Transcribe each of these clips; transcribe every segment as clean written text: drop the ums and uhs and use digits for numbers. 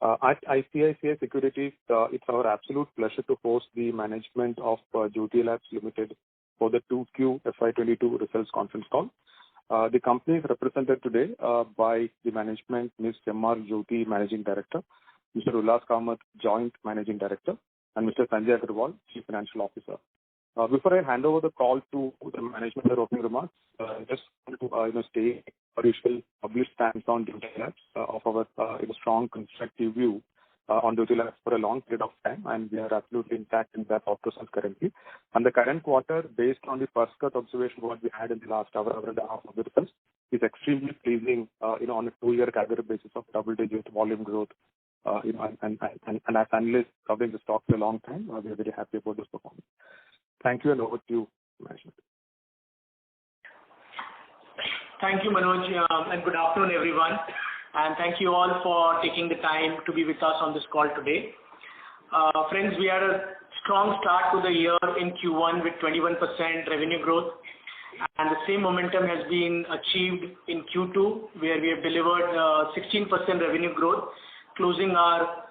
At ICICI Securities, it's our absolute pleasure to host the management of Jyothy Labs Limited for the 2Q FY22 results conference call. The company is represented today by the management, Ms. M.R. Jyothy, Managing Director, Mr. Ullas Kamath, Joint Managing Director, and Mr. Sanjay Agarwal, Chief Financial Officer. Before I hand over the call to the management for opening remarks, just want to state our usual published stance on Jyothy Labs of our strong constructive view on Jyothy Labs for a long period of time, and we are absolutely intact in that process currently. And the current quarter, based on the first cut observation what we had in the last hour and a half of the results, is extremely pleasing, on a 2-year CAGR basis of double-digit volume growth. And as analysts covering the stock for a long time, we are very happy about this performance. Thank you, and over to you, management. Thank you, Manoj, and good afternoon, everyone. And thank you all for taking the time to be with us on this call today. Friends, we had a strong start to the year in Q1 with 21% revenue growth, and the same momentum has been achieved in Q2, where we have delivered 16% revenue growth, closing our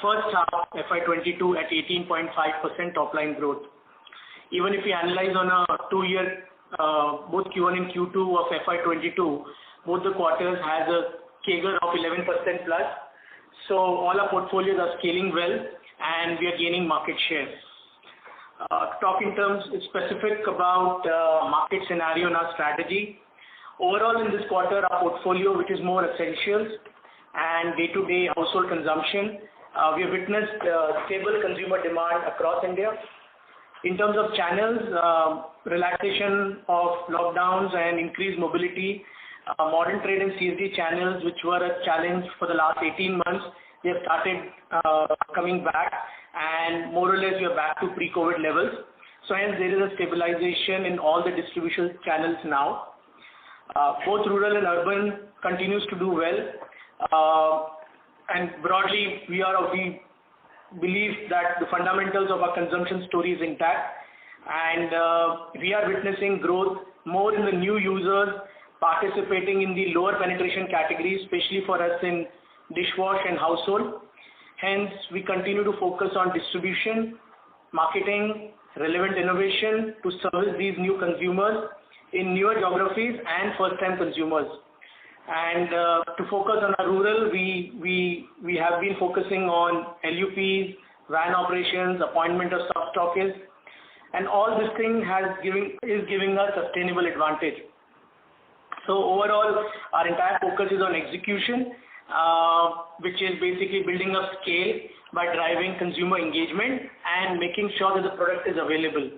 first half FY22 at 18.5% top line growth. Even if we analyze on a 2-year, both Q1 and Q2 of FY22, both the quarters has a CAGR of 11% plus. So all our portfolios are scaling well, and we are gaining market share. Talk in terms specific about market scenario and our strategy. Overall, in this quarter, our portfolio, which is more essentials and day-to-day household consumption, we have witnessed stable consumer demand across India. In terms of channels, relaxation of lockdowns and increased mobility, modern trade and CSD channels, which were a challenge for the last 18 months, they have started coming back, and more or less we are back to pre-COVID levels. So hence there is a stabilization in all the distribution channels now. Both rural and urban continues to do well, and broadly we believe that the fundamentals of our consumption story is intact, and we are witnessing growth more in the new users participating in the lower penetration categories, especially for us in dishwash and household. Hence, we continue to focus on distribution, marketing, relevant innovation to service these new consumers in newer geographies and first-time consumers. And to focus on our rural, we have been focusing on LUPs, van operations, appointment of sub-stockists, and all this thing is giving us sustainable advantage. So overall, our entire focus is on execution, which is basically building up scale by driving consumer engagement and making sure that the product is available.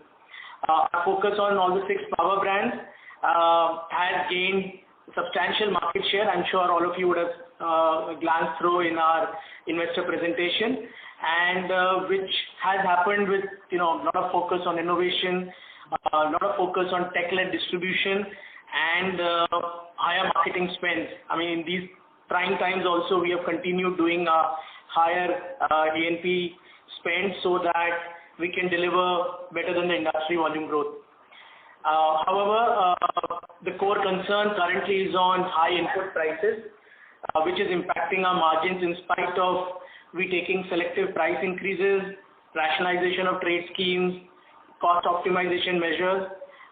Our focus on all the 6 power brands has gained substantial market share. I'm sure all of you would have glanced through in our investor presentation, and which has happened with a lot of focus on innovation, a lot of focus on tech-led distribution, and higher marketing spends. I mean, in these trying times also, we have continued doing a higher A&P spend so that we can deliver better than the industry volume growth. However, the core concern currently is on high input prices, which is impacting our margins in spite of we taking selective price increases, rationalization of trade schemes, cost optimization measures.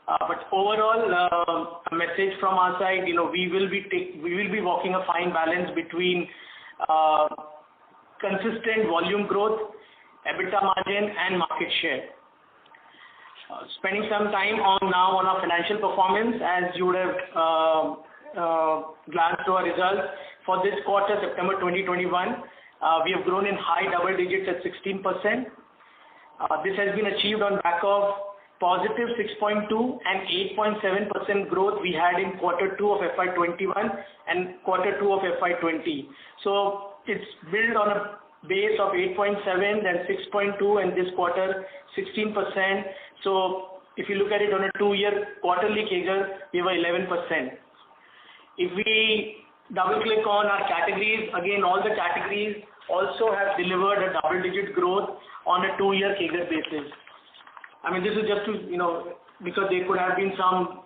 But overall, a message from our side, we will be walking a fine balance between consistent volume growth, EBITDA margin, and market share. Spending some time on our financial performance, as you would have glanced through our results for this quarter, September 2021, we have grown in high double digits at 16%. This has been achieved on back of positive 6.2 and 8.7% growth we had in quarter 2 of FY21 and quarter 2 of FY20. So it's built on a base of 8.7, then 6.2, and this quarter 16%. So if you look at it on a 2-year quarterly CAGR, we were 11%. If we double click on our categories, again all the categories also have delivered a double-digit growth on a 2-year CAGR basis. I mean, this is just to, because there could have been some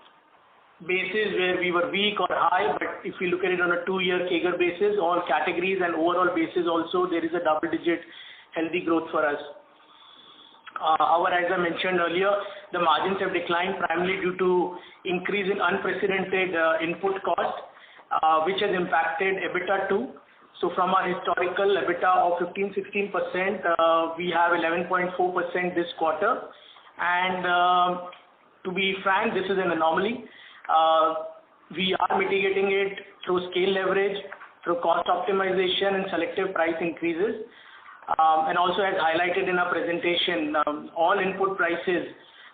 basis where we were weak or high, but if we look at it on a 2-year CAGR basis, all categories and overall basis also, there is a double-digit healthy growth for us. However, as I mentioned earlier, the margins have declined primarily due to increase in unprecedented input cost, which has impacted EBITDA too. So from our historical EBITDA of 15-16%, we have 11.4% this quarter. And to be frank, this is an anomaly. We are mitigating it through scale leverage, through cost optimization and selective price increases. And also as highlighted in our presentation, all input prices,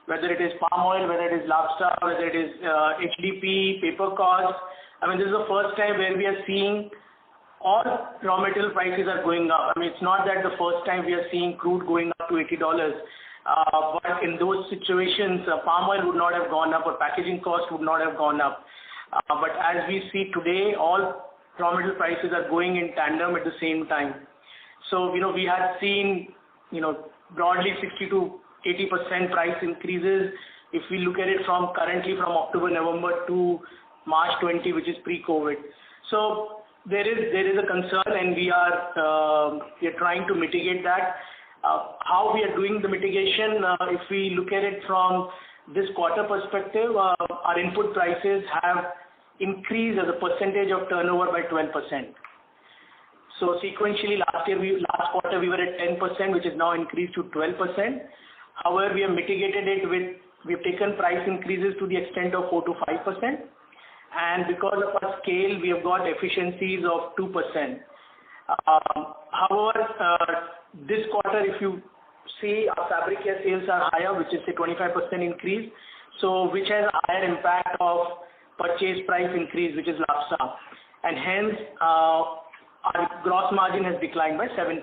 whether it is palm oil, whether it is lobster, whether it is HDP, paper costs, I mean, this is the first time where we are seeing all raw material prices are going up. I mean, it's not that the first time we are seeing crude going up to $80. But in those situations, palm oil would not have gone up or packaging cost would not have gone up. But as we see today, all raw material prices are going in tandem at the same time. So, we had seen, broadly 60 to 80% price increases. If we look at it from currently from October, November to March 20, which is pre-COVID. So there is a concern, and we are trying to mitigate that. How we are doing the mitigation, if we look at it from this quarter perspective, our input prices have increased as a percentage of turnover by 12%. So sequentially last quarter we were at 10%, which is now increased to 12%. However, we have mitigated it we have taken price increases to the extent of 4 to 5%. And because of our scale, we have got efficiencies of 2%. However, this quarter, if you see, our fabric care sales are higher, which is a 25% increase, so which has a higher impact of purchase price increase, which is LABSA. And hence, our gross margin has declined by 7%.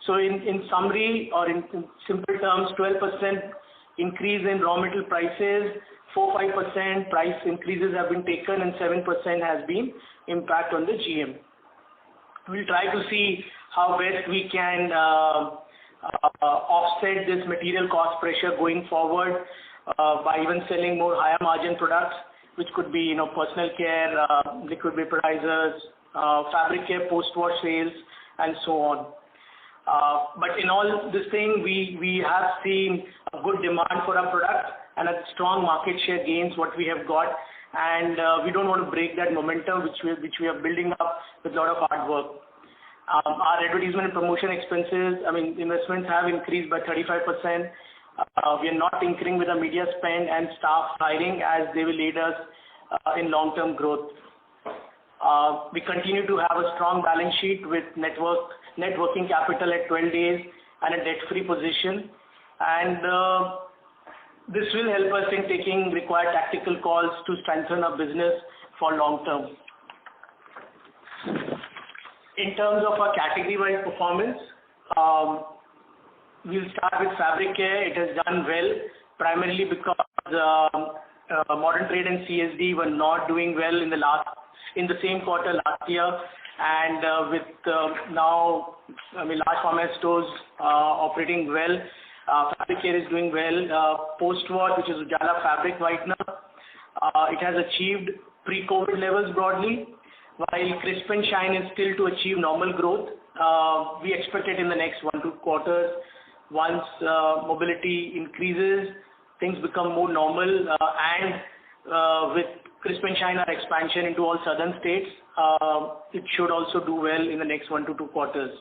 So in summary, or in simple terms, 12% increase in raw material prices, 4-5% price increases have been taken, and 7% has been impact on the GM. We'll try to see how best we can offset this material cost pressure going forward by even selling more higher margin products, which could be personal care, liquid vaporizers, fabric care post-wash sales, and so on. But in all this thing, we have seen a good demand for our products and a strong market share gains what we have got, and we don't want to break that momentum which we are building up with a lot of hard work. Our advertisement and promotion expenses, investments have increased by 35%. We are not tinkering with the media spend and staff hiring as they will aid us in long-term growth. We continue to have a strong balance sheet with net working capital at 12 days and a debt-free position. And this will help us in taking required tactical calls to strengthen our business for long term. In terms of our category-wise performance, we'll start with fabric care. It has done well, primarily because modern trade and CSD were not doing well in the same quarter last year, and with now large format stores operating well, fabric care is doing well. Post-wash, which is Ujala fabric whitener, it has achieved pre-COVID levels broadly, while Crisp and Shine is still to achieve normal growth. We expect it in the next 1-2 quarters. Once mobility increases, things become more normal, and with Crisp and Shine, our expansion into all southern states, it should also do well in the next 1 to 2 quarters.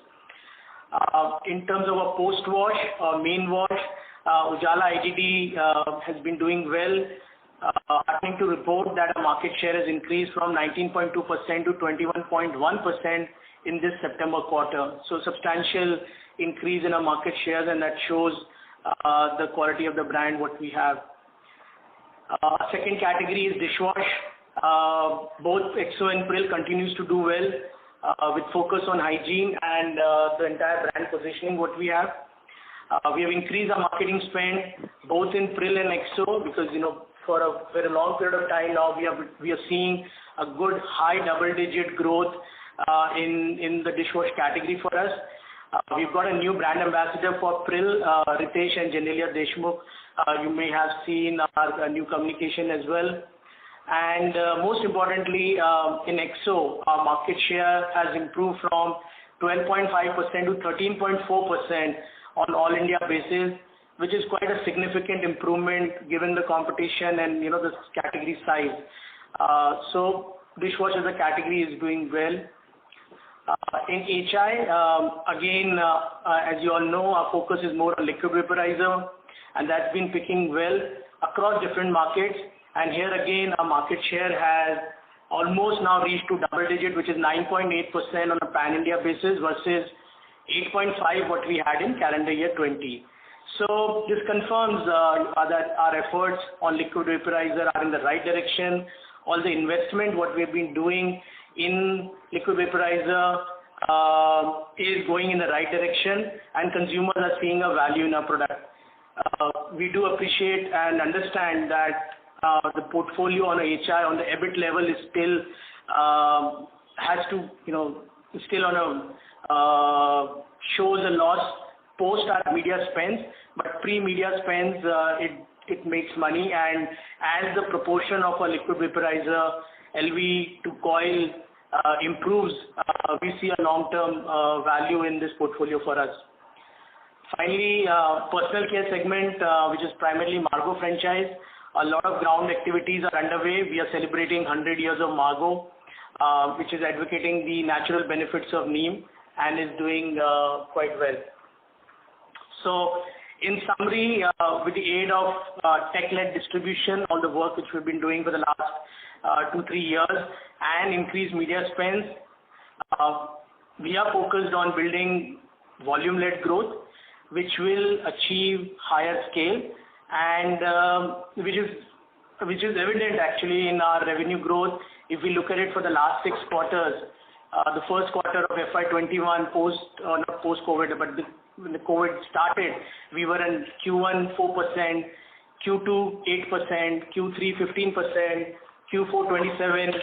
In terms of a post-wash, main wash, Ujala IGD has been doing well. Happening to report that our market share has increased from 19.2% to 21.1% in this September quarter. So substantial increase in our market shares, and that shows the quality of the brand what we have. Second category is dishwash. Both Exo and Pril continues to do well with focus on hygiene and the entire brand positioning what we have. We have increased our marketing spend both in Pril and Exo because for a very long period of time now we are seeing a good high double-digit growth in the dishwash category for us. We've got a new brand ambassador for Pril, Ritesh and Janelia Deshmukh. You may have seen our new communication as well. And most importantly, in XO, our market share has improved from 12.5% to 13.4% on all India basis, which is quite a significant improvement given the competition and the category size. So dishwasher as a category is doing well. In HI, again, as you all know, our focus is more on liquid vaporizer, and that's been picking well across different markets. And here again, our market share has almost now reached to double digit, which is 9.8% on a pan-India basis versus 8.5 what we had in calendar year 20. So this confirms that our efforts on liquid vaporizer are in the right direction. All the investment what we've been doing in liquid vaporizer is going in the right direction, and consumers are seeing a value in our product. We do appreciate and understand that the portfolio on a HI on the EBIT level is still has to still on a shows a loss post our media spends, but pre-media spends it makes money, and as the proportion of a liquid vaporizer LV to coil improves, we see a long-term value in this portfolio for us. Finally, personal care segment, which is primarily Margo franchise. A lot of ground activities are underway. We are celebrating 100 years of Margo, which is advocating the natural benefits of neem and is doing quite well. So, in summary, with the aid of tech-led distribution, all the work which we've been doing for the last 2-3 years, and increased media spends, we are focused on building volume-led growth, which will achieve higher scale, and which is evident actually in our revenue growth. If we look at it for the last 6 quarters, the first quarter of FY21 not post-COVID, but when the COVID started, we were in Q1 4%, Q2 8%, Q3 15%, Q4 27%,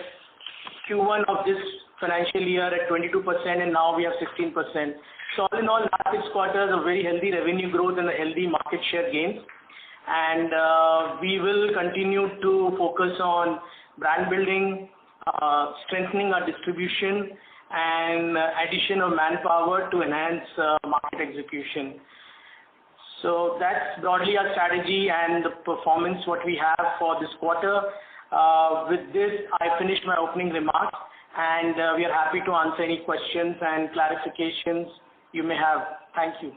Q1 of this financial year at 22%, and now we have 16%. So all in all, last 6 quarters of very healthy revenue growth and a healthy market share gains. And we will continue to focus on brand building, strengthening our distribution, and addition of manpower to enhance market execution. So that's broadly our strategy and the performance what we have for this quarter. With this, I finished my opening remarks, and we are happy to answer any questions and clarifications you may have. Thank you.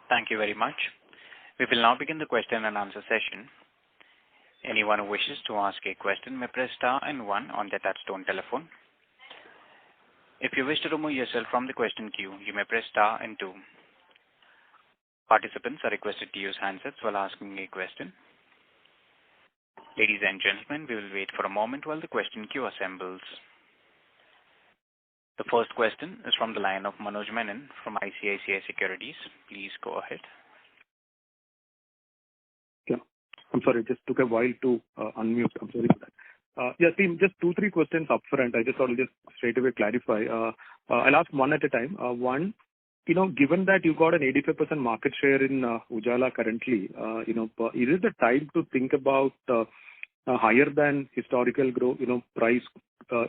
Thank you very much. We will now begin the question and answer session. Anyone who wishes to ask a question may press star and 1 on their touchtone telephone. If you wish to remove yourself from the question queue, you may press star and 2. Participants are requested to use handsets while asking a question. Ladies and gentlemen, we will wait for a moment while the question queue assembles. The first question is from the line of Manoj Menon from ICICI Securities. Please go ahead. Yeah, I'm sorry, it just took a while to unmute. I'm sorry for that. Yeah, team, just 2-3 questions up front. I just thought I'll just straight away clarify. I'll ask one at a time. One, given that you got an 85% market share in Ujala currently, is it the time to think about higher than historical growth, price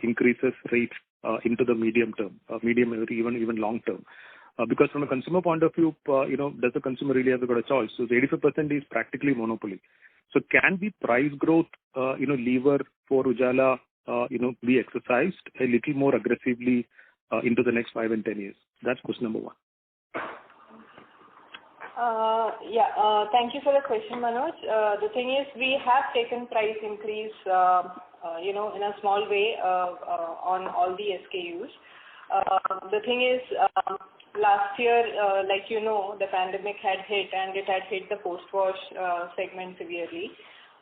increases rates into the medium term, medium or even long term? Because from a consumer point of view, does the consumer really have got a choice? So the 85% is practically monopoly. So can the price growth, lever for Ujala, be exercised a little more aggressively into the next 5 and 10 years? That's question number 1. Thank you for the question, Manoj. The thing is, we have taken price increase, in a small way on all the SKUs. The thing is, last year, the pandemic had hit, and it had hit the post-wash segment severely.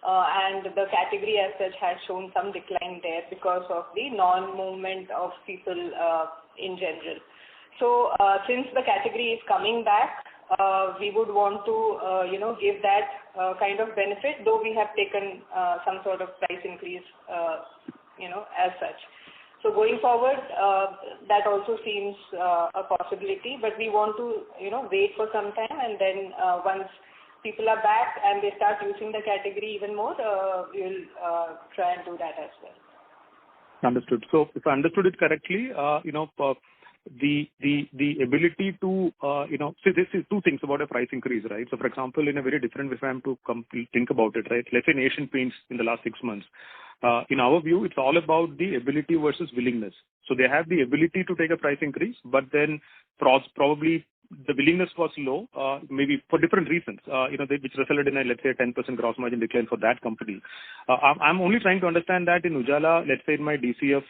And the category as such has shown some decline there because of the non-movement of people in general. So since the category is coming back, we would want to, give that kind of benefit, though we have taken some sort of price increase, as such. So going forward, that also seems a possibility, but we want to, wait for some time, and then once people are back and they start using the category even more, we will try and do that as well. Understood. So if I understood it correctly, the ability to, see, this is two things about a price increase, right? So for example, in a very different way, if I'm to think about it, right? Let's say in Asian Paints in the last 6 months, in our view, it's all about the ability versus willingness. So they have the ability to take a price increase, but then probably the willingness was low, maybe for different reasons, which resulted in a, let's say, 10% gross margin decline for that company. I'm only trying to understand that in Ujala, let's say in my DCF,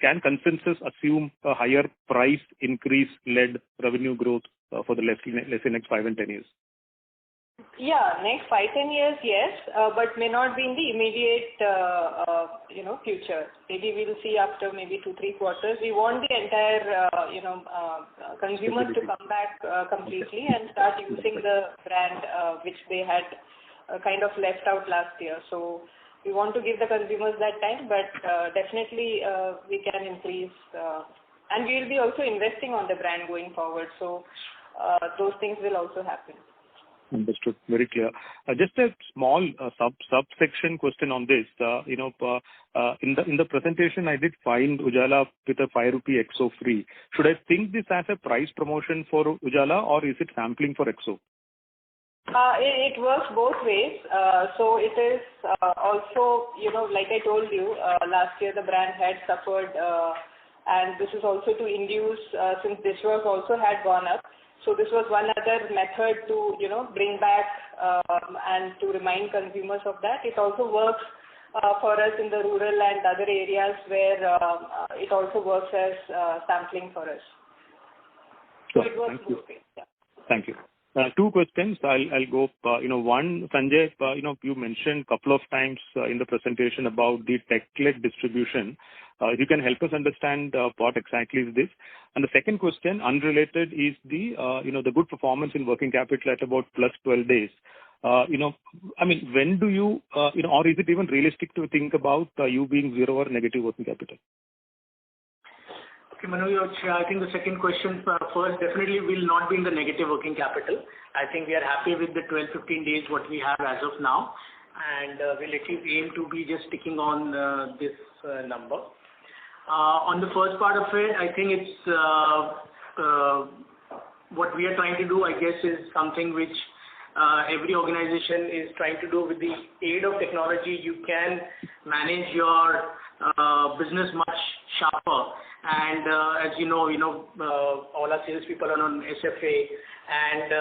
can consensus assume a higher price increase-led revenue growth for the, let's say, next 5 and 10 years? Yeah, next 5-10 years, yes, but may not be in the immediate, future. Maybe we'll see after maybe 2-3 quarters. We want the entire, consumers to come back completely and start using the brand which they had kind of left out last year. So we want to give the consumers that time, but definitely we can increase, and we will be also investing on the brand going forward. So those things will also happen. Understood. Very clear. Just a small subsection question on this. In the presentation, I did find Ujala with a 5 rupee XO free. Should I think this as a price promotion for Ujala, or is it sampling for XO? It works both ways. So it is also, like I told you, last year the brand had suffered, and this is also to induce, since dishwash also had gone up. So this was one other method to, bring back and to remind consumers of that. It also works for us in the rural and other areas where it also works as sampling for us. Sure. So it works both ways. Yeah. Thank you. 2 questions. I'll go. One, Sanjay, you mentioned a couple of times in the presentation about the tech-led distribution. If you can help us understand what exactly is this. And the second question, unrelated, is the good performance in working capital at about plus 12 days. When do you, or is it even realistic to think about you being zero or negative working capital? Okay, Manoj, I think the second question first definitely will not be in the negative working capital. I think we are happy with the 12-15 days what we have as of now, and we'll at least aim to be just sticking on this number. On the first part of it, I think it's what we are trying to do, I guess, is something which every organization is trying to do. With the aid of technology, you can manage your business much sharper. And as you know, all our salespeople are on SFA, and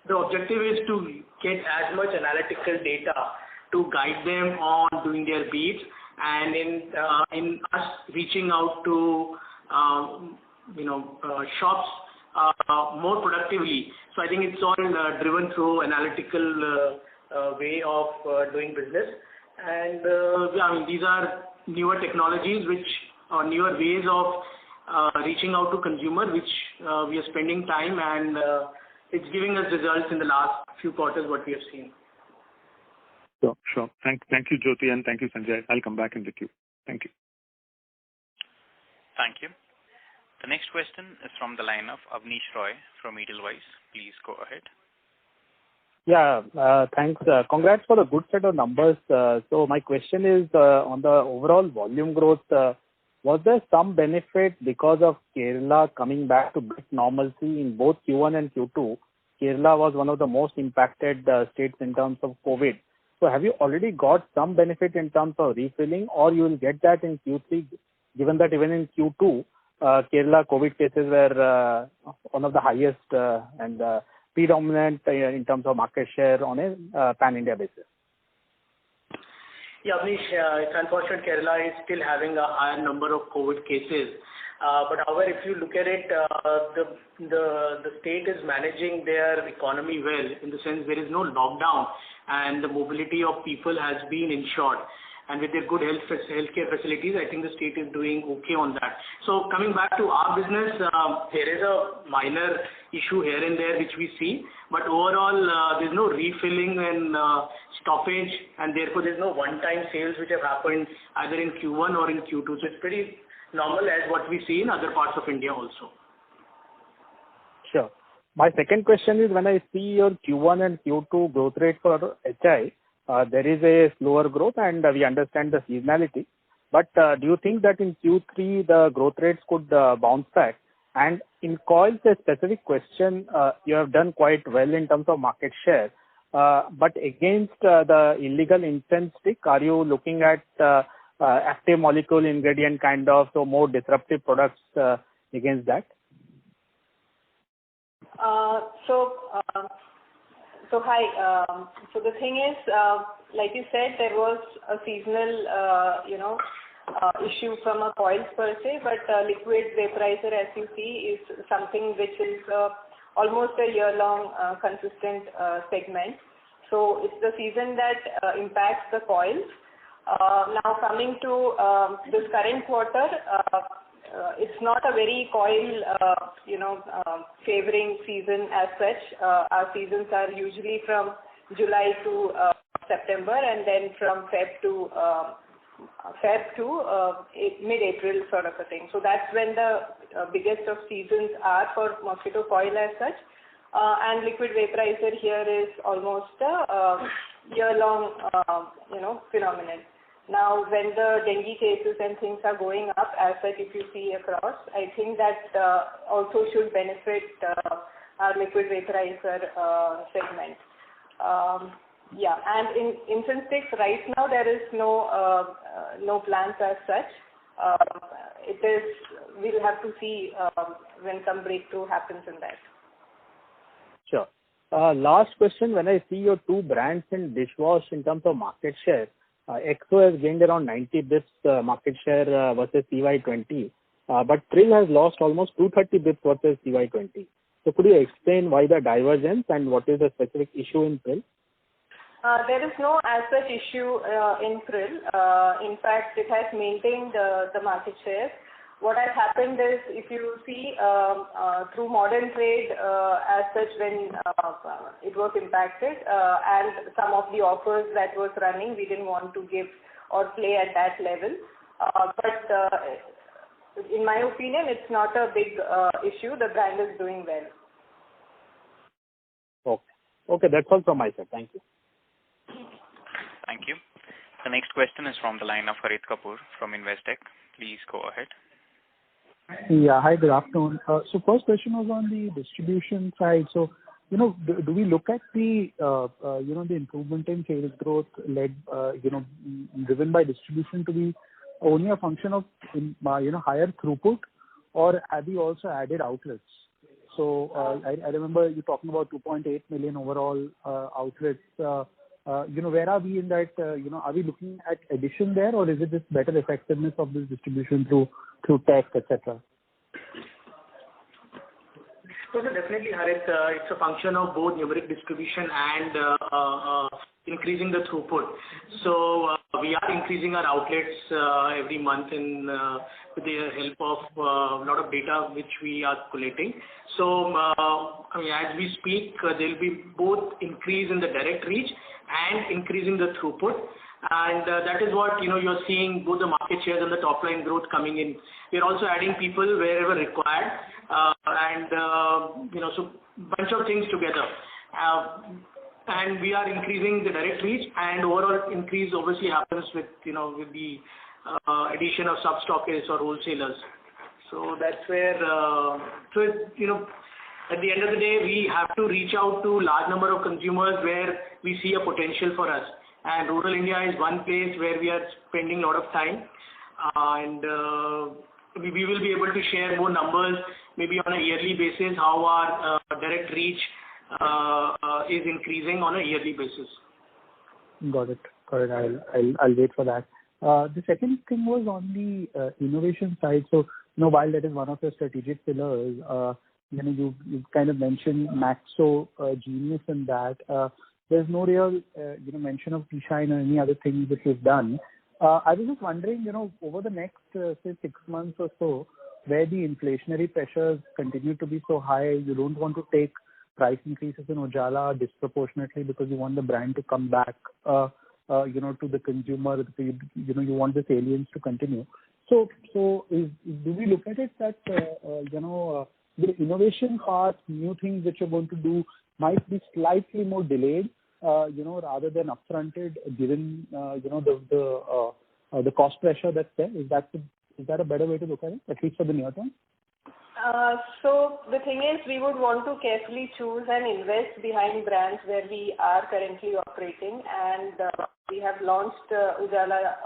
the objective is to get as much analytical data to guide them on doing their beats, and in us reaching out to shops more productively. So I think it's all driven through analytical way of doing business, and these are newer technologies or newer ways of reaching out to consumer, which we are spending time, and it's giving us results in the last few quarters what we have seen. Sure. Thank you, Jyoti, and thank you, Sanjay. I'll come back in the queue. Thank you. Thank you. The next question is from the line of Abneesh Roy from Edelweiss. Please go ahead. Yeah, thanks. Congrats for the good set of numbers. So my question is on the overall volume growth, was there some benefit because of Kerala coming back to bit normalcy in both Q1 and Q2? Kerala was one of the most impacted states in terms of COVID. So have you already got some benefit in terms of refilling, or you will get that in Q3, given that even in Q2, Kerala COVID cases were one of the highest and predominant in terms of market share on a pan-India basis? Yeah, Abneesh, it's unfortunate Kerala is still having a higher number of COVID cases. But however, if you look at it, the state is managing their economy well, in the sense there is no lockdown, and the mobility of people has been ensured. And with their good healthcare facilities, I think the state is doing okay on that. So coming back to our business, there is a minor issue here and there which we see, but overall there's no refilling and stoppage, and therefore there's no one-time sales which have happened either in Q1 or in Q2. So it's pretty normal as what we see in other parts of India also. Sure. My second question is, when I see your Q1 and Q2 growth rate for HI, there is a slower growth, and we understand the seasonality. But do you think that in Q3 the growth rates could bounce back? And in coils, a specific question, you have done quite well in terms of market share. But against the illegal incense stick, are you looking at active molecule ingredient kind of, so more disruptive products against that? So hi. So the thing is, like you said, there was a seasonal, issue from a coils per se, but liquid vaporizer, as you see, is something which is almost a year-long consistent segment. So it's the season that impacts the coils. Now coming to this current quarter, it's not a very coil, favoring season as such. Our seasons are usually from July to September, and then from Feb to mid-April sort of a thing. So that's when the biggest of seasons are for mosquito coil as such. And liquid vaporizer here is almost a year-long, phenomenon. Now, when the dengue cases and things are going up, as such, if you see across, I think that also should benefit our liquid vaporizer segment. And in incense sticks, right now there is no plans as such. We'll have to see when some breakthrough happens in that. Sure. Last question, when I see your two brands in dishwash in terms of market share, EXO has gained around 90 bits market share versus CY20, but Pril has lost almost 230 bits versus CY20. So could you explain why the divergence and what is the specific issue in Pril? There is no as such issue in Pril. In fact, it has maintained the market share. What has happened is, if you see through modern trade as such, when it was impacted, and some of the offers that was running, we didn't want to give or play at that level. But in my opinion, it's not a big issue. The brand is doing well. Okay, that's all from my side. Thank you. Thank you. The next question is from the line of Harit Kapoor from Investec. Please go ahead. Yeah, hi, good afternoon. So first question was on the distribution side. So, do we look at the, the improvement in sales growth led, driven by distribution to be only a function of, higher throughput, or have you also added outlets? So I remember you talking about 2.8 million overall outlets. Where are we in that? Are we looking at addition there, or is it just better effectiveness of this distribution through tech, etc.? So definitely, Harit, it's a function of both numeric distribution and increasing the throughput. So we are increasing our outlets every month with the help of a lot of data which we are collating. So as we speak, there will be both increase in the direct reach and increasing the throughput. And that is what, you're seeing both the market shares and the top line growth coming in. We're also adding people wherever required. So bunch of things together. And we are increasing the direct reach, and overall increase obviously happens with the addition of sub-stockists or wholesalers. So that's where, at the end of the day, we have to reach out to large number of consumers where we see a potential for us. And rural India is one place where we are spending a lot of time. And we will be able to share more numbers maybe on a yearly basis, how our direct reach is increasing on a yearly basis. Got it. I'll wait for that. The second thing was on the innovation side. So, while that is one of your strategic pillars, you kind of mentioned Maxo Genius in that. There's no real, mention of T-Shine or any other things that you've done. I was just wondering, over the next, say, 6 months or so, where the inflationary pressures continue to be so high, you don't want to take price increases in Ujala disproportionately because you want the brand to come back, to the consumer. You want the salience to continue. So do we look at it that, the innovation part, new things that you're going to do might be slightly more delayed, rather than upfronted, given the cost pressure that's there? Is that a better way to look at it, at least for the near term? So the thing is, we would want to carefully choose and invest behind brands where we are currently operating, and we have launched Ujala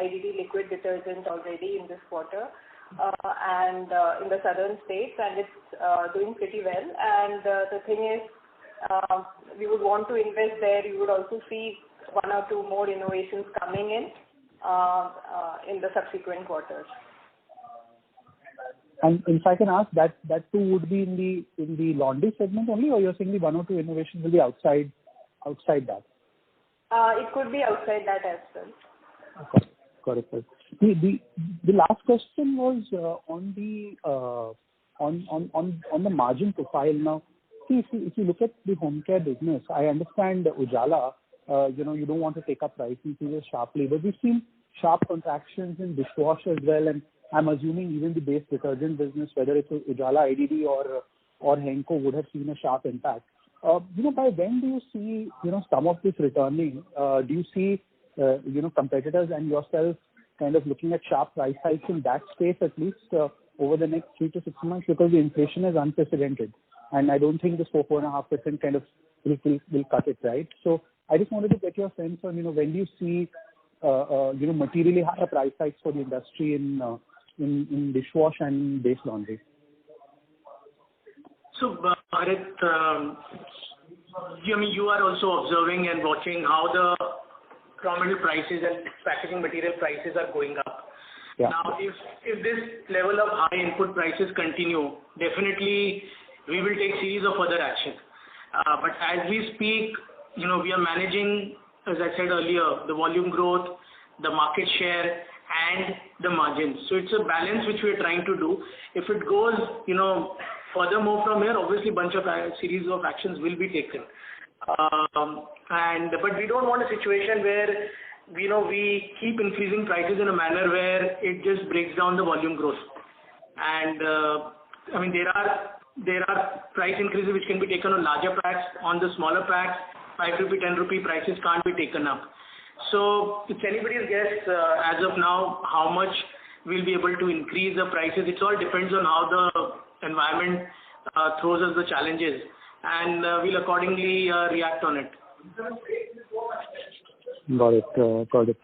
IDD liquid detergent already in this quarter, and in the southern states, and it's doing pretty well. And the thing is, we would want to invest there. You would also see one or two more innovations coming in the subsequent quarters. And if I can ask, that too would be in the laundry segment only, or you're saying the one or two innovations will be outside that? It could be outside that as well. Okay. Got it. The last question was on the margin profile. Now, see, if you look at the home care business, I understand Ujala, you don't want to take up price increases sharply, but we've seen sharp contractions in dishwash as well, and I'm assuming even the base detergent business, whether it's Ujala IDD or Henko, would have seen a sharp impact. By when do you see some of this returning? Do you see competitors and yourself kind of looking at sharp price hikes in that space, at least over the next 3 to 6 months, because the inflation is unprecedented, and I don't think this 4.5% kind of will cut it, right? So I just wanted to get your sense on when do you see materially higher price hikes for the industry in dishwash and base laundry? So, Bharat, you are also observing and watching how the raw material prices and packaging material prices are going up. Yeah. Now, if this level of high input prices continue, definitely we will take series of further action. But as we speak, we are managing, as I said earlier, the volume growth, the market share, and the margins. So it's a balance which we are trying to do. If it goes, furthermore from here, obviously series of actions will be taken. But we don't want a situation where we keep increasing prices in a manner where it just breaks down the volume growth. And there are price increases which can be taken on larger packs. On the smaller packs, 5 rupee, 10 rupee prices can't be taken up. So it's anybody's guess as of now how much we'll be able to increase the prices. It all depends on how the environment throws us the challenges, and we'll accordingly react on it. Got it,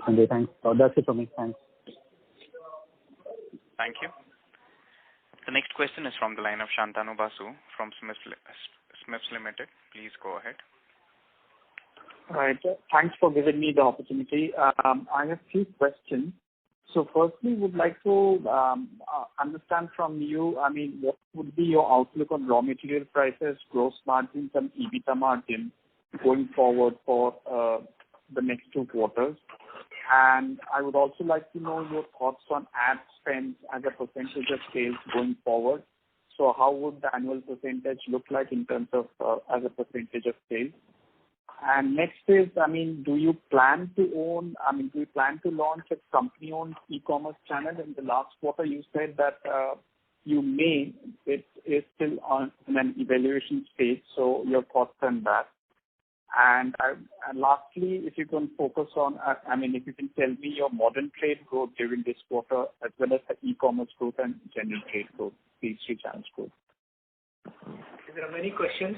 Sanjay. Thanks. That's it from me. Thanks. Thank you. The next question is from the line of Shantanu Basu from Smiths Limited. Please go ahead. All right. Thanks for giving me the opportunity. I have 3 questions. So firstly, would like to understand from you, what would be your outlook on raw material prices, gross margins, and EBITDA margin going forward for the next 2 quarters? And I would also like to know your thoughts on ad spend as a percentage of sales going forward. So how would the annual percentage look like in terms of as a percentage of sales? And next is, do you plan to launch a company-owned e-commerce channel? In the last quarter, you said that it is still in an evaluation stage, so your thoughts on that. And lastly, if you can focus on, if you can tell me your modern trade growth during this quarter, as well as the e-commerce growth and general trade growth, these 3 channels growth. There are many questions,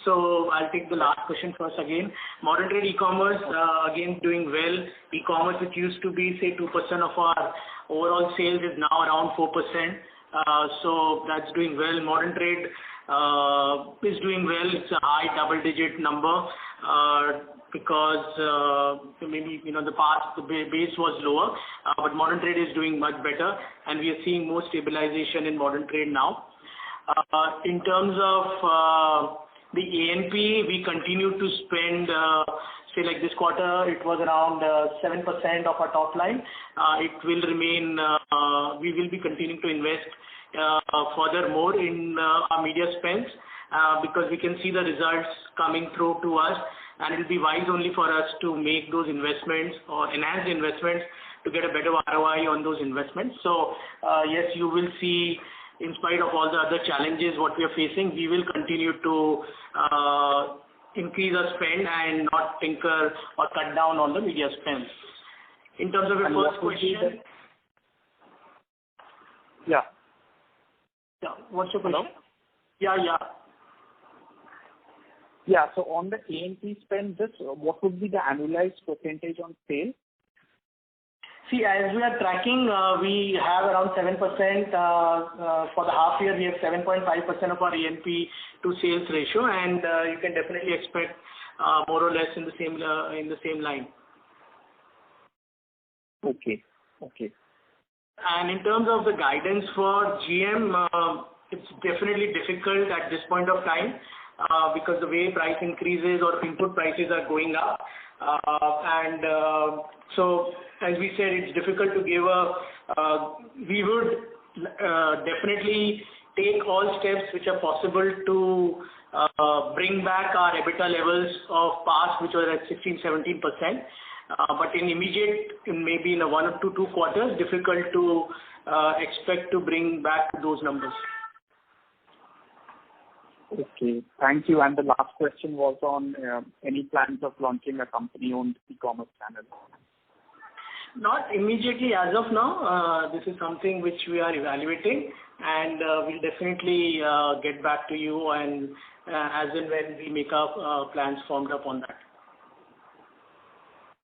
so I'll take the last question first again. Modern trade e-commerce, again doing well. E-commerce, which used to be, say, 2% of our overall sales, is now around 4%. So that's doing well. Modern trade is doing well. It's a high double-digit number because maybe the base was lower, but modern trade is doing much better, and we are seeing more stabilization in modern trade now. In terms of the A&P, we continue to spend, say like this quarter, it was around 7% of our top line. It will remain, we will be continuing to invest furthermore in our media spends because we can see the results coming through to us, and it will be wise only for us to make those investments or enhance investments to get a better ROI on those investments. So yes, you will see in spite of all the other challenges what we are facing, we will continue to increase our spend and not tinker or cut down on the media spend. In terms of your first question. Yeah. Yeah. What's your question? Hello? Yeah. So on the A&P spend, just what would be the annualized percentage on sales? See, as we are tracking, we have around 7%. For the half year, we have 7.5% of our A&P to sales ratio, and you can definitely expect more or less in the same line. Okay. And in terms of the guidance for GM, it's definitely difficult at this point of time because the way price increases or input prices are going up. So, as we said, it's difficult to give we would definitely take all steps which are possible to bring back our EBITDA levels of past, which were at 16-17%. But maybe in 1 or 2 quarters, difficult to expect to bring back those numbers. Okay, thank you. And the last question was on any plans of launching a company-owned e-commerce channel? Not immediately as of now. This is something which we are evaluating, and we'll definitely get back to you and as and when we make our plans formed up on that.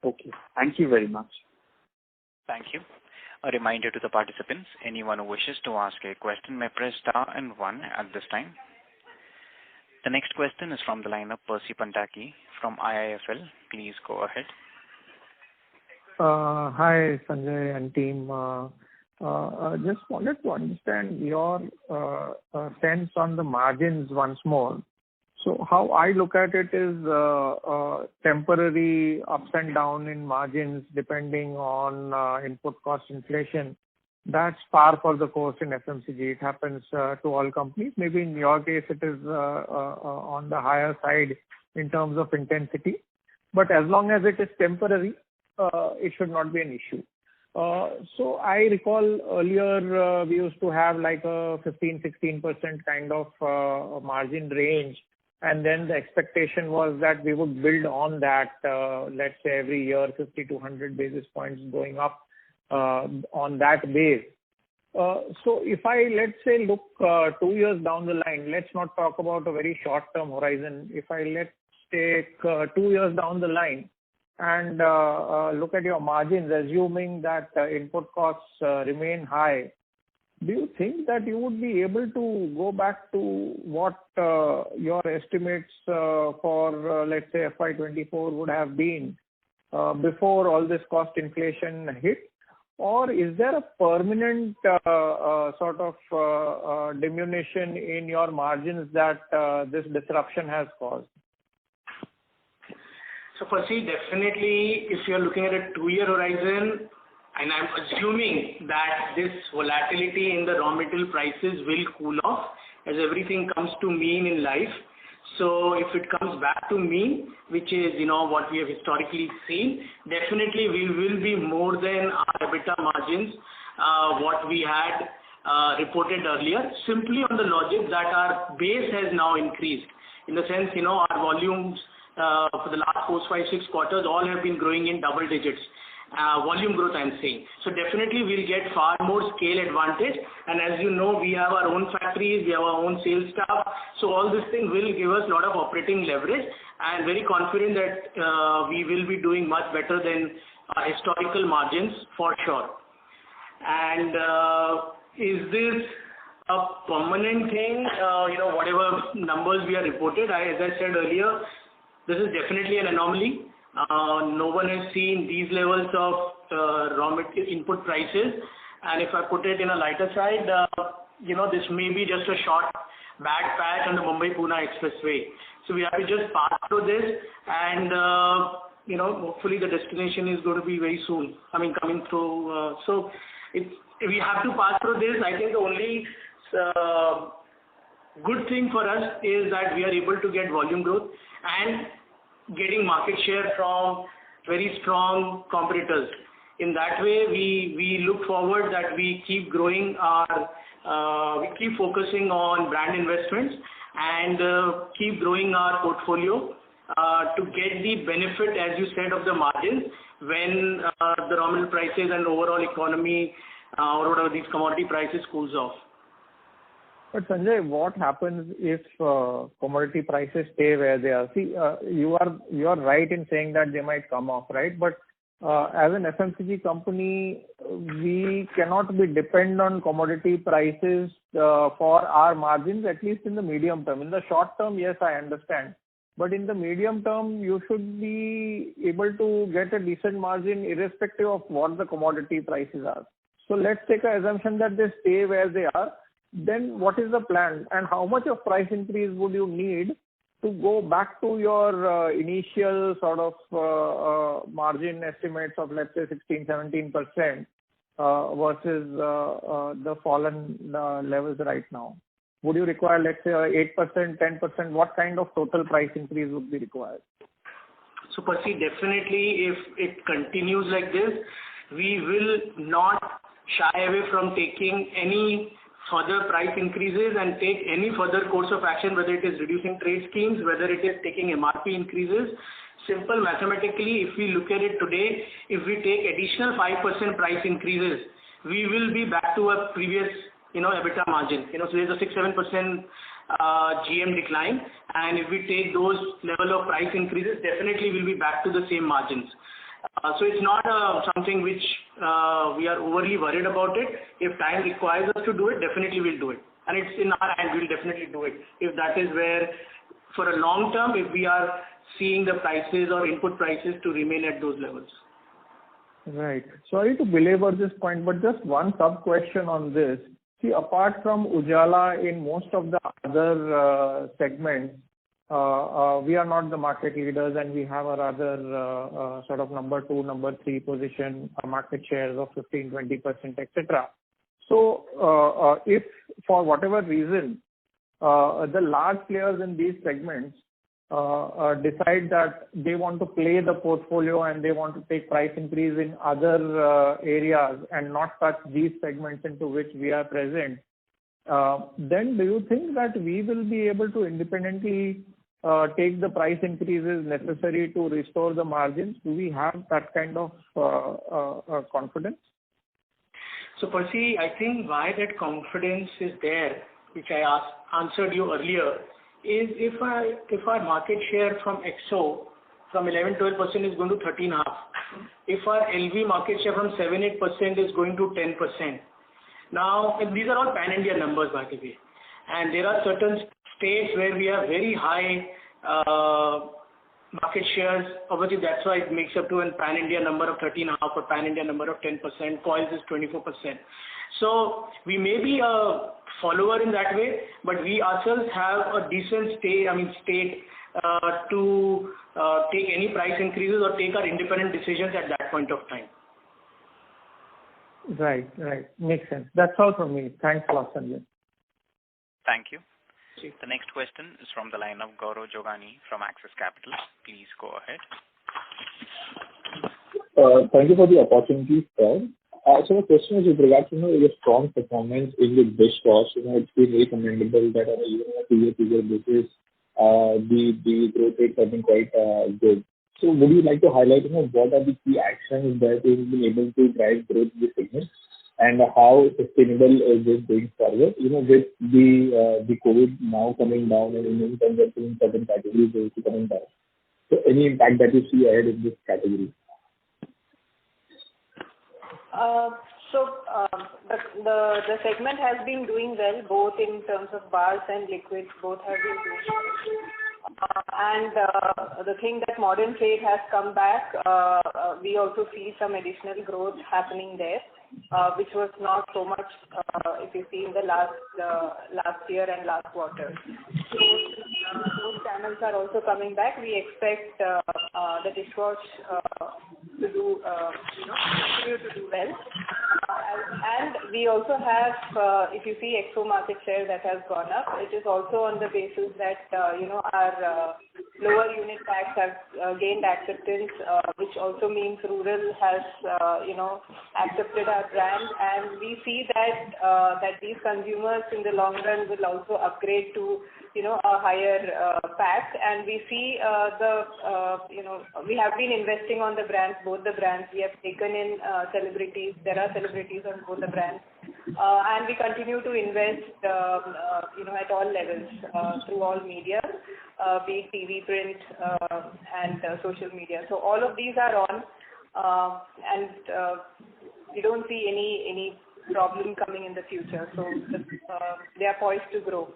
Okay, thank you very much. Thank you. A reminder to the participants, anyone who wishes to ask a question may press star and 1 at this time. The next question is from the line of Percy Panthaki from IIFL. Please go ahead. Hi, Sanjay and team. Just wanted to understand your sense on the margins once more. So how I look at it is temporary ups and down in margins depending on input cost inflation. That's par for the course in FMCG. It happens to all companies. Maybe in your case it is on the higher side in terms of intensity. But as long as it is temporary, it should not be an issue. So I recall earlier we used to have like a 15-16% kind of margin range. And then the expectation was that we would build on that, let's say every year 50 to 100 basis points going up on that base. So if I, let's say, look 2 years down the line, let's not talk about a very short-term horizon. If I let's take 2 years down the line and look at your margins, assuming that input costs remain high, do you think that you would be able to go back to what your estimates for, let's say, FY24 would have been before all this cost inflation hit? Or is there a permanent sort of diminution in your margins that this disruption has caused? So, Percy, definitely, if you're looking at a 2-year horizon, and I'm assuming that this volatility in the raw material prices will cool off as everything comes to mean in life. So if it comes back to mean, which is, what we have historically seen, definitely we will be more than our EBITDA margins, what we had reported earlier, simply on the logic that our base has now increased. In the sense, our volumes for the last 4, 5, 6 quarters all have been growing in double digits. Volume growth, I'm saying. So definitely we'll get far more scale advantage. And as you know, we have our own factories, we have our own sales staff. So all this thing will give us a lot of operating leverage. I'm very confident that we will be doing much better than our historical margins for sure. And is this a permanent thing? Whatever numbers we are reported, as I said earlier, this is definitely an anomaly. No one has seen these levels of raw material input prices, and if I put it in a lighter side, this may be just a short bad patch on the Mumbai-Pune expressway. So we have to just pass through this, and hopefully the destination is going to be very soon. Coming through. So we have to pass through this. I think the only good thing for us is that we are able to get volume growth and getting market share from very strong competitors In that way, we look forward that we keep growing we keep focusing on brand investments and keep growing our portfolio to get the benefit, as you said, of the margins when the raw material prices and overall economy or whatever these commodity prices cools off. But Sanjay, what happens if commodity prices stay where they are? See, you are right in saying that they might come off, right? But as an FMCG company, we cannot be dependent on commodity prices for our margins, at least in the medium term. In the short term, yes, I understand. But in the medium term, you should be able to get a decent margin irrespective of what the commodity prices are. So let's take an assumption that they stay where they are. Then what is the plan, and how much of price increase would you need to go back to your initial sort of margin estimates of, let's say, 16-17% versus the fallen levels right now? Would you require, let's say, 8%, 10%? What kind of total price increase would be required? So Percy, definitely if it continues like this, we will not shy away from taking any further price increases and take any further course of action, whether it is reducing trade schemes, whether it is taking MRP increases. Simple mathematically, if we look at it today, if we take additional 5% price increases, we will be back to a previous EBITDA margin. So there's a 6-7% GM decline, and if we take those level of price increases, definitely we'll be back to the same margins. So it's not something which we are overly worried about it. If time requires us to do it, definitely we'll do it. And it's in our hand, we'll definitely do it. If that is where, for a long term, if we are seeing the prices or input prices to remain at those levels. Right. Sorry to belabor this point, but just one sub-question on this. See, apart from Ujala, in most of the other segments, we are not the market leaders, and we have a rather sort of number 2, number 3 position, market shares of 15-20%, etc. So, if for whatever reason the large players in these segments decide that they want to play the portfolio and they want to take price increase in other areas and not touch these segments into which we are present, then do you think that we will be able to independently take the price increases necessary to restore the margins? Do we have that kind of confidence? So Percy, I think why that confidence is there, which I answered you earlier, is if our market share from XO from 11-12% is going to 13.5%, if our LV market share from 7-8% is going to 10%. Now, and these are all pan-India numbers, by the way, and there are certain states where we have very high market shares. Obviously, that's why it makes up to a pan-India number of 13.5% or pan-India number of 10%. Coils is 24%. So we may be a follower in that way, but we ourselves have a decent state to take any price increases or take our independent decisions at that point of time. Right. Makes sense. That's all from me. Thanks a lot, Sanjay. Thank you. The next question is from the line of Gaurav Jogani from Axis Capital. Please go ahead. Thank you for the opportunity, sir. So the question is with regard to your strong performance in the dishwash. It's been very commendable that on a year-to-year basis, the growth rates have been quite good. So would you like to highlight what are the key actions that you've been able to drive growth in this segment, and how sustainable is this going forward? With the COVID now coming down and in terms of certain categories also coming down. So any impact that you see ahead in this category? The segment has been doing well, both in terms of bars and liquids. Both have been doing well. And the thing that modern trade has come back, we also see some additional growth happening there, which was not so much if you see in the last year and last quarter. So those channels are also coming back. We expect the dishwash to do continue to do well. And we also have, if you see XO market share that has gone up, it is also on the basis that our lower unit packs have gained acceptance, which also means rural has, accepted our brand, and we see that these consumers in the long run will also upgrade to, a higher pack. And we see we have been investing on the brands, both the brands. We have taken in celebrities. There are celebrities on both the brands. And we continue to invest, at all levels, through all media, be it TV, print, and social media. So all of these are on, and we don't see any problem coming in the future. So they are poised to grow.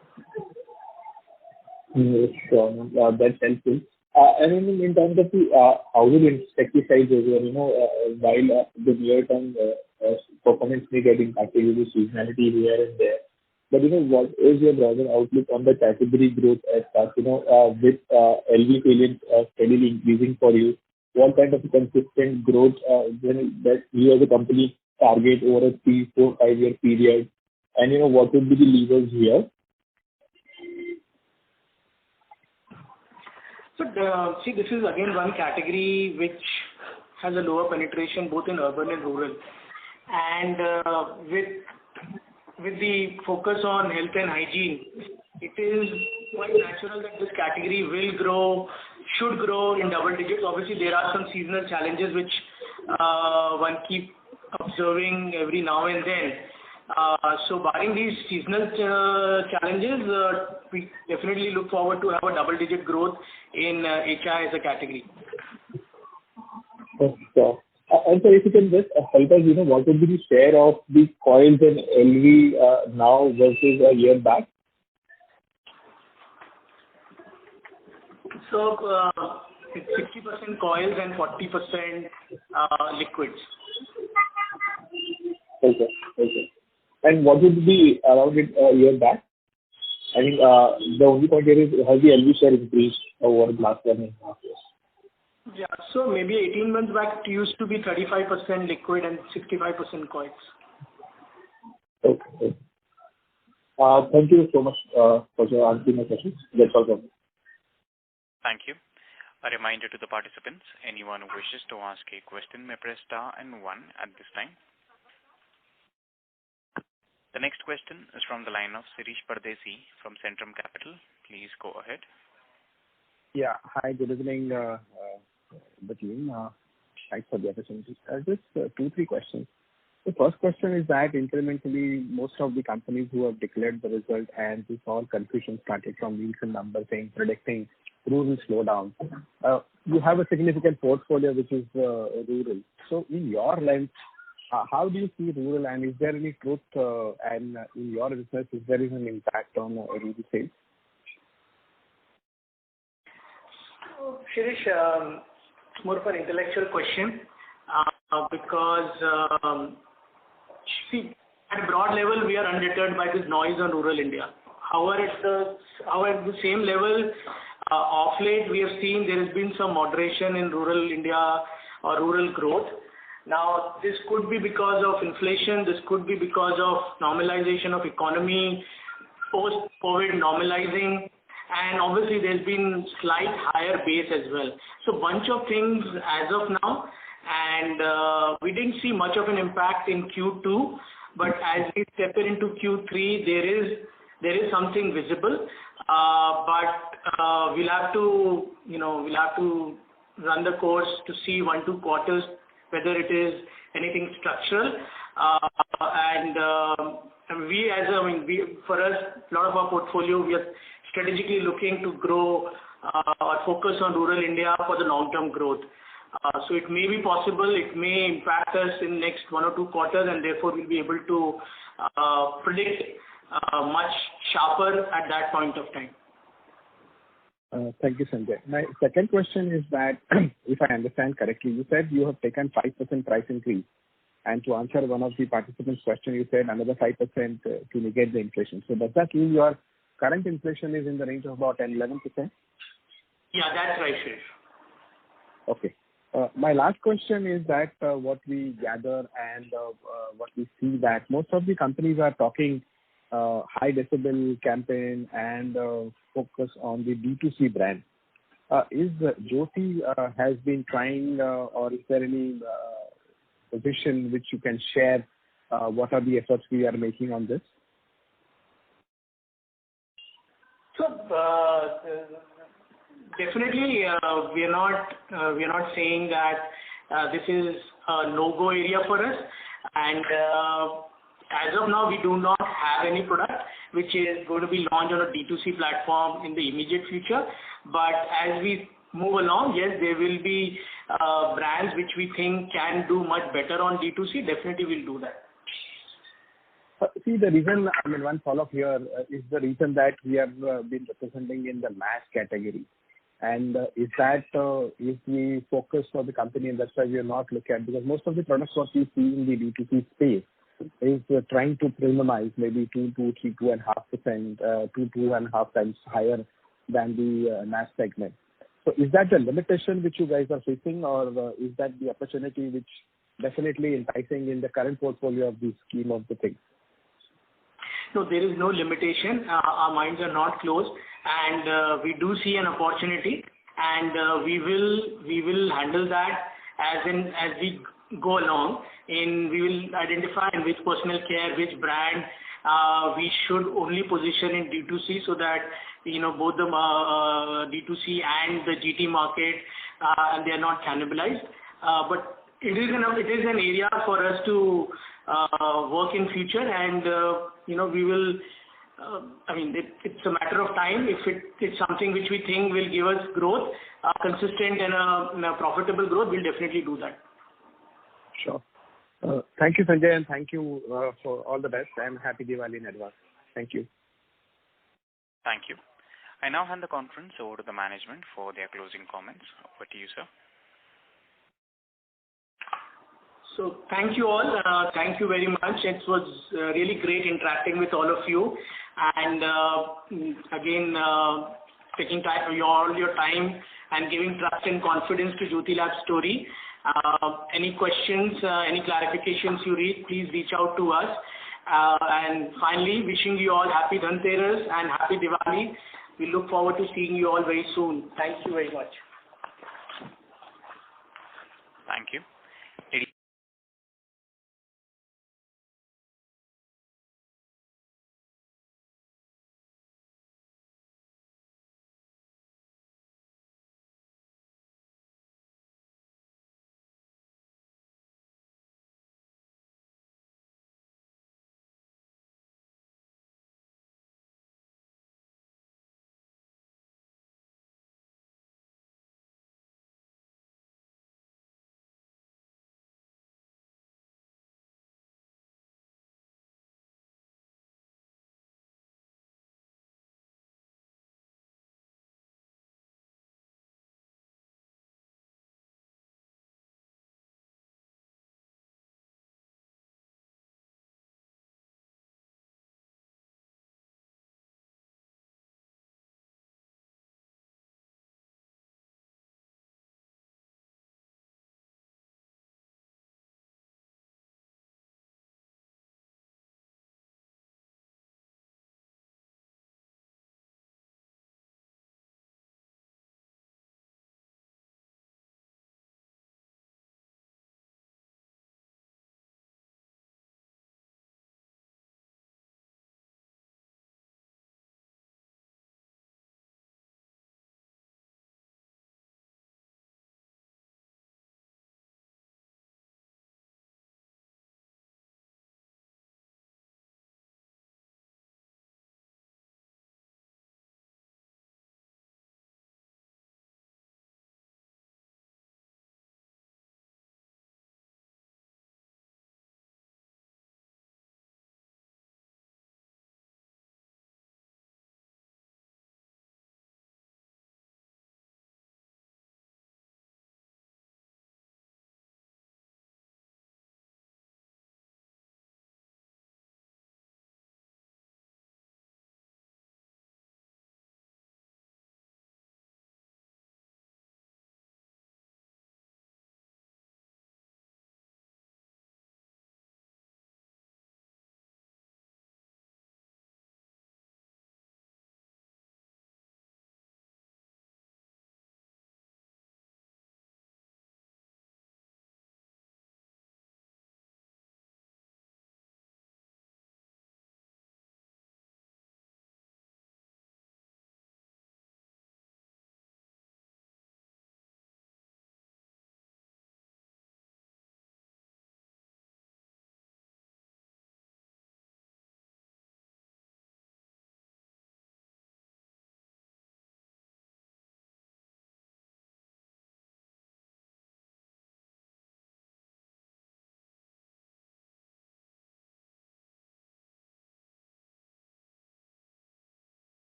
Sure, that's helpful. And in terms of the housing insecticides as well, while the near-term performance may get impacted due to seasonality here and there, but what is your broader outlook on the category growth as such? With LV salience steadily increasing for you, what kind of consistent growth that you as a company target over a 3, 4, 5-year period, and what would be the levers here? So, this is again one category which has a lower penetration both in urban and rural. And with the focus on health and hygiene, it is quite natural that this category will grow, should grow in double digits. Obviously, there are some seasonal challenges which one keep observing every now and then. So barring these seasonal challenges, we definitely look forward to have a double-digit growth in HI as a category. Okay. And so if you can just help us, what would be the share of the coils in LV now versus a year back? So it's 60% coils and 40% liquids. Okay. And what would be around it a year back? I mean, the only point here is, has the LV share increased over the last 1.5 years? Yeah, so maybe 18 months back it used to be 35% liquid and 65% coils. Okay. Thank you so much for answering my questions. That's all from me. Thank you. A reminder to the participants, anyone who wishes to ask a question may press star and 1 at this time. The next question is from the line of Shirish Pardesi from Centrum Capital. Please go ahead. Yeah. Hi, good evening, the team. Thanks for the opportunity. Just 2-3 questions. The first question is that incrementally, most of the companies who have declared the result and this all confusion started from Nielsen numbers predicting rural slowdown. You have a significant portfolio which is rural. So in your lens, how do you see rural, and is there any truth and in your business, is there an impact on rural sales? Shirish, it's more of an intellectual question because see, at a broad level, we are undeterred by this noise on rural India. However, at the same level, of late, we have seen there has been some moderation in rural India or rural growth. Now, this could be because of inflation, this could be because of normalization of economy, post-COVID normalizing, and obviously there's been slight higher base as well. So bunch of things as of now, and we didn't see much of an impact in Q2, but as we step into Q3, there is something visible, but we'll have to run the course to see 1-2 quarters whether it is anything structural. For us, a lot of our portfolio, we are strategically looking to grow or focus on rural India for the long-term growth. So it may be possible, it may impact us in next 1 or 2 quarters, and therefore we'll be able to predict much sharper at that point of time. Thank you, Sanjay. My second question is that, if I understand correctly, you said you have taken 5% price increase, and to answer one of the participants' question, you said another 5% to negate the inflation. So does that mean your current inflation is in the range of about 10-11%? Yeah, that's right, Shirish. Okay. My last question is that what we gather and what we see that most of the companies are talking high decibel campaign and focus on the D2C brand. is Jyoti has been trying, or is there any position which you can share? What are the efforts we are making on this? So definitely we are not saying that this is a no-go area for us, and as of now we do not have any product which is going to be launched on a D2C platform in the immediate future. But as we move along, yes, there will be brands which we think can do much better on D2C. Definitely we'll do that. See, the reason, one follow-up here is the reason that we have been representing in the mass category. And is that is the focus for the company, and that's why we are not looking at, because most of the products what we see in the D2C space is trying to premiumize maybe 2.5%, 2.5 times higher than the mass segment. So is that the limitation which you guys are facing, or is that the opportunity which definitely enticing in the current portfolio of the scheme of the things? No, there is no limitation. Our minds are not closed, and we do see an opportunity, and we will handle that as we go along. We will identify in which personal care, which brand we should only position in D2C, so that both the D2C and the GT market and they are not cannibalized. But it is an area for us to work in future, and we will. It's a matter of time. If it's something which we think will give us growth, consistent and a profitable growth, we'll definitely do that. Sure. Thank you, Sanjay, and thank you for all the best, and happy Diwali in advance. Thank you. Thank you. I now hand the conference over to the management for their closing comments. Over to you, sir. So thank you all. Thank you very much. It was really great interacting with all of you, and again taking all your time and giving trust and confidence to Jyothy Labs story. Any questions, any clarifications you need, please reach out to us. And finally, wishing you all happy Dhanteras and happy Diwali. We look forward to seeing you all very soon. Thank you very much. Thank you.